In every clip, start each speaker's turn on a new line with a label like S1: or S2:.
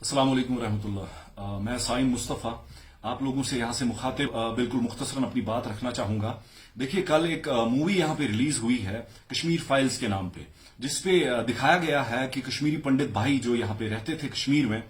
S1: अस्सलाम वालेकुम रहमतुल्लाह। मैं साइम मुस्तफ़ा आप लोगों से यहाँ से मुखातिब बिल्कुल मुख्तसरन अपनी बात रखना चाहूंगा। देखिए, कल एक मूवी यहाँ पे रिलीज हुई है कश्मीर फाइल्स के नाम पे, जिसपे दिखाया गया है कि कश्मीरी पंडित भाई जो यहाँ पे रहते थे कश्मीर में,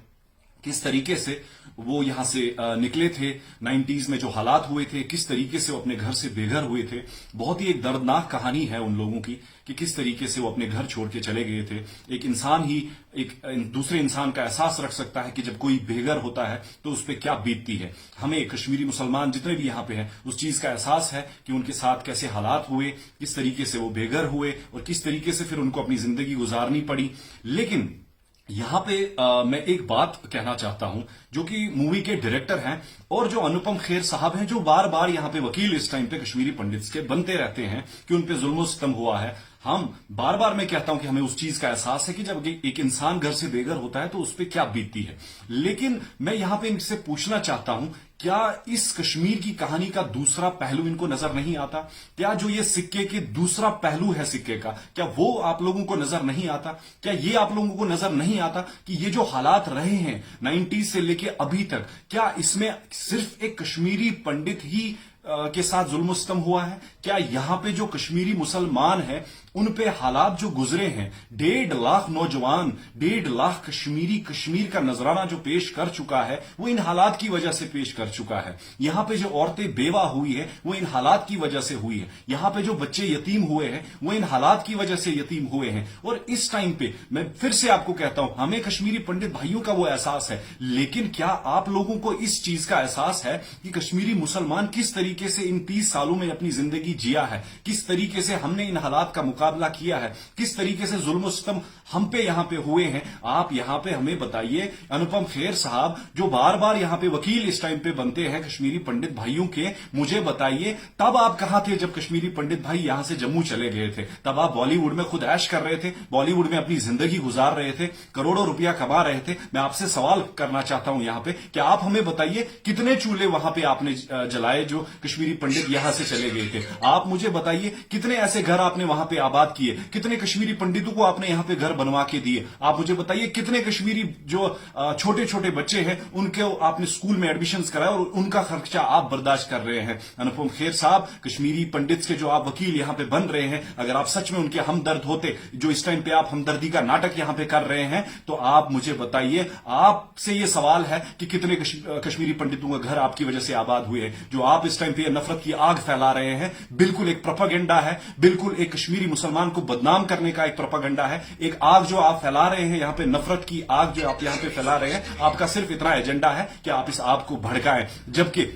S1: किस तरीके से वो यहां से निकले थे। 90s में जो हालात हुए थे, किस तरीके से वो अपने घर से बेघर हुए थे। बहुत ही एक दर्दनाक कहानी है उन लोगों की कि किस तरीके से वो अपने घर छोड़ के चले गए थे। एक इंसान ही एक दूसरे इंसान का एहसास रख सकता है कि जब कोई बेघर होता है तो उस पर क्या बीतती है। हमें कश्मीरी मुसलमान जितने भी यहाँ पे हैं उस चीज का एहसास है कि उनके साथ कैसे हालात हुए, किस तरीके से वो बेघर हुए और किस तरीके से फिर उनको अपनी जिंदगी गुजारनी पड़ी। लेकिन यहां पे मैं एक बात कहना चाहता हूं, जो कि मूवी के डायरेक्टर हैं और जो अनुपम खेर साहब हैं, जो बार बार यहां पे वकील इस टाइम पे कश्मीरी पंडित्स के बनते रहते हैं कि उन पे जुल्म सितम हुआ है। हम बार बार मैं कहता हूं कि हमें उस चीज का एहसास है कि जब एक इंसान घर से बेघर होता है तो उस पर क्या बीतती है। लेकिन मैं यहां पे इनसे पूछना चाहता हूं, क्या इस कश्मीर की कहानी का दूसरा पहलू इनको नजर नहीं आता? क्या जो ये सिक्के के दूसरा पहलू है सिक्के का, क्या वो आप लोगों को नजर नहीं आता? क्या ये आप लोगों को नजर नहीं आता कि ये जो हालात रहे हैं 90s से लेके अभी तक, क्या इसमें सिर्फ एक कश्मीरी पंडित ही के साथ जुल्म सितम हुआ है? क्या यहां पे जो कश्मीरी मुसलमान हैं उन पे हालात जो गुजरे हैं, 1.5 लाख नौजवान, 1.5 लाख कश्मीरी कश्मीर का नजराना जो पेश कर चुका है, वो इन हालात की वजह से पेश कर चुका है। यहां पे जो औरतें बेवा हुई है वो इन हालात की वजह से हुई है। यहां पे जो बच्चे यतीम हुए हैं वो इन हालात की वजह से यतीम हुए हैं। और इस टाइम पे मैं फिर से आपको कहता हूं, हमें कश्मीरी पंडित भाइयों का वो एहसास है, लेकिन क्या आप लोगों को इस चीज का एहसास है कि कश्मीरी मुसलमान किस तरीके से इन 30 सालों में अपनी जिंदगी जिया है, किस तरीके से हमने इन हालात का मुकाबला किया है, किस तरीके से जुल्म सितम हम पे यहां पे हुए हैं? आप यहां पे हमें बताइए। अनुपम खेर साहब जो बार बार यहां पे वकील इस टाइम पे बनते हैं कश्मीरी पंडित भाइयों के, मुझे बताइए तब आप कहां थे जब कश्मीरी पंडित भाई यहां से जम्मू चले गए थे? तब आप बॉलीवुड में खुद ऐश कर रहे थे, बॉलीवुड में अपनी जिंदगी गुजार रहे थे, करोड़ों रुपया कमा रहे थे। मैं आपसे सवाल करना चाहता हूं यहां पे, क्या आप हमें बताइए कितने चूल्हे वहां पे आपने जलाए जो कश्मीरी पंडित यहां से चले गए थे? आप मुझे बताइए कितने ऐसे घर आपने वहां पे आबाद किए, कितने कश्मीरी पंडितों को आपने यहां पे घर बनवा के दिए? आप मुझे बताइए कितने कश्मीरी जो छोटे छोटे बच्चे हैं उनके आपने स्कूल में एडमिशंस कराए और उनका खर्चा आप बर्दाश्त कर रहे हैं? अनुपम खेर साहब, कश्मीरी पंडित के जो आप वकील यहां पे बन रहे हैं, अगर आप सच में उनके हमदर्द होते, जो इस टाइम पे आप हमदर्दी का नाटक यहां पे कर रहे हैं, तो आप मुझे बताइए, आपसे ये सवाल है कि कितने कश्मीरी पंडितों का घर आपकी वजह से आबाद हुए हैं? जो आप इस टाइम पे नफरत की आग फैला रहे हैं, बिल्कुल एक प्रोपेगेंडा है, बिल्कुल एक कश्मीरी मुसलमान को बदनाम करने का एक प्रोपेगेंडा है। एक आग जो आप फैला रहे हैं यहां पे, नफरत की आग जो आप यहां पे फैला रहे हैं, आपका सिर्फ इतना एजेंडा है कि आप इस आग को भड़काएं, जबकि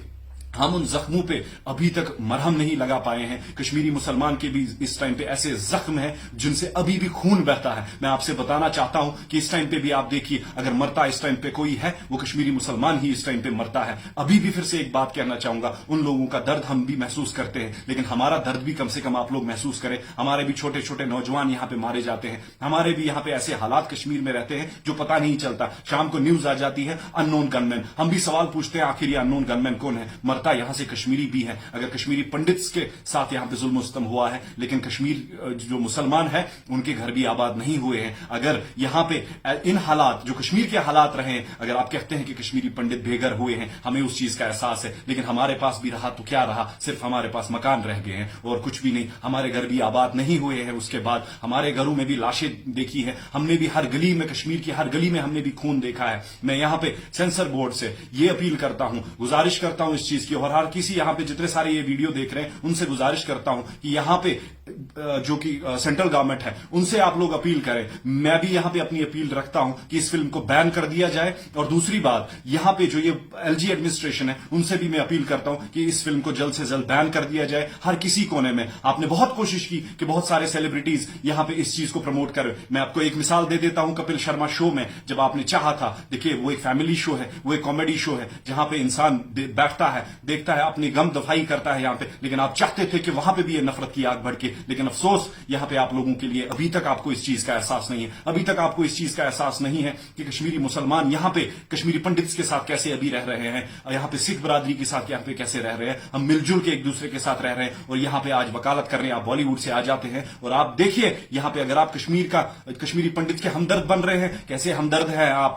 S1: हम उन जख्मों पे अभी तक मरहम नहीं लगा पाए हैं। कश्मीरी मुसलमान के भी इस टाइम पे ऐसे जख्म हैं जिनसे अभी भी खून बहता है। मैं आपसे बताना चाहता हूं कि इस टाइम पे भी आप देखिए, अगर मरता इस टाइम पे कोई है वो कश्मीरी मुसलमान ही इस टाइम पे मरता है। अभी भी फिर से एक बात कहना चाहूंगा, उन लोगों का दर्द हम भी महसूस करते हैं, लेकिन हमारा दर्द भी कम से कम आप लोग महसूस करें। हमारे भी छोटे छोटे नौजवान यहां पे मारे जाते हैं, हमारे भी यहां पे ऐसे हालात कश्मीर में रहते हैं जो पता नहीं चलता। शाम को न्यूज आ जाती है अननोन गनमैन, हम भी सवाल पूछते हैं आखिर ये अननोन गनमैन कौन है? मरता यहां से कश्मीरी भी है। अगर कश्मीरी पंडित्स के साथ यहां पे जुल्म सितम हुआ है, लेकिन कश्मीर जो मुसलमान है उनके घर भी आबाद नहीं हुए हैं। अगर यहां पे इन हालात जो कश्मीर के हालात रहे हैं, अगर आप कहते हैं कि कश्मीरी पंडित बेघर हुए हैं, हमें उस चीज का एहसास है, लेकिन हमारे पास भी रहा तो क्या रहा? सिर्फ हमारे पास मकान रह गए हैं और कुछ भी नहीं। हमारे घर भी आबाद नहीं हुए हैं। उसके बाद हमारे घरों में भी लाशें देखी है, हमने भी हर गली में, कश्मीर की हर गली में हमने भी खून देखा है। मैं यहां पे सेंसर बोर्ड से ये अपील करता हूं, गुजारिश करता हूं इस चीज की, और हर किसी यहां पे जितने सारे ये वीडियो देख रहे हैं उनसे गुजारिश करता हूं कि यहां पे जो कि सेंट्रल गवर्नमेंट है उनसे आप लोग अपील करें। मैं भी यहां पे अपनी अपील रखता हूं कि इस फिल्म को बैन कर दिया जाए। और दूसरी बात, यहां पे जो ये एलजी एडमिनिस्ट्रेशन है उनसे भी मैं अपील करता हूं कि इस फिल्म को जल्द से जल्द बैन कर दिया जाए हर किसी कोने में। आपने बहुत कोशिश की कि बहुत सारे सेलिब्रिटीज यहां पे इस चीज को प्रमोट करें। मैं आपको एक मिसाल दे देता हूं, कपिल शर्मा शो में जब आपने चाहा था, देखिए वो एक फैमिली शो है, वो एक कॉमेडी शो है जहां पे इंसान बैठता है, देखता है, अपनी गम दफाई करता है यहां पे, लेकिन आप चाहते थे कि वहां पे भी ये नफरत की आग भड़के। लेकिन अफसोस यहां पे आप लोगों के लिए अभी तक आपको इस चीज का एहसास नहीं है, अभी तक आपको इस चीज का एहसास नहीं है कि कश्मीरी मुसलमान यहां पे कश्मीरी पंडित्स के साथ कैसे अभी रह रहे हैं, यहां पे सिख बरादरी के साथ यहां पे कैसे रह रहे हैं। हम मिलजुल के एक दूसरे के साथ रह रहे हैं और यहां पे आज वकालत करने आप बॉलीवुड से आ जाते हैं और आप देखिए यहां पे अगर आप कश्मीरी पंडित के हमदर्द बन रहे हैं, कैसे हमदर्द है आप।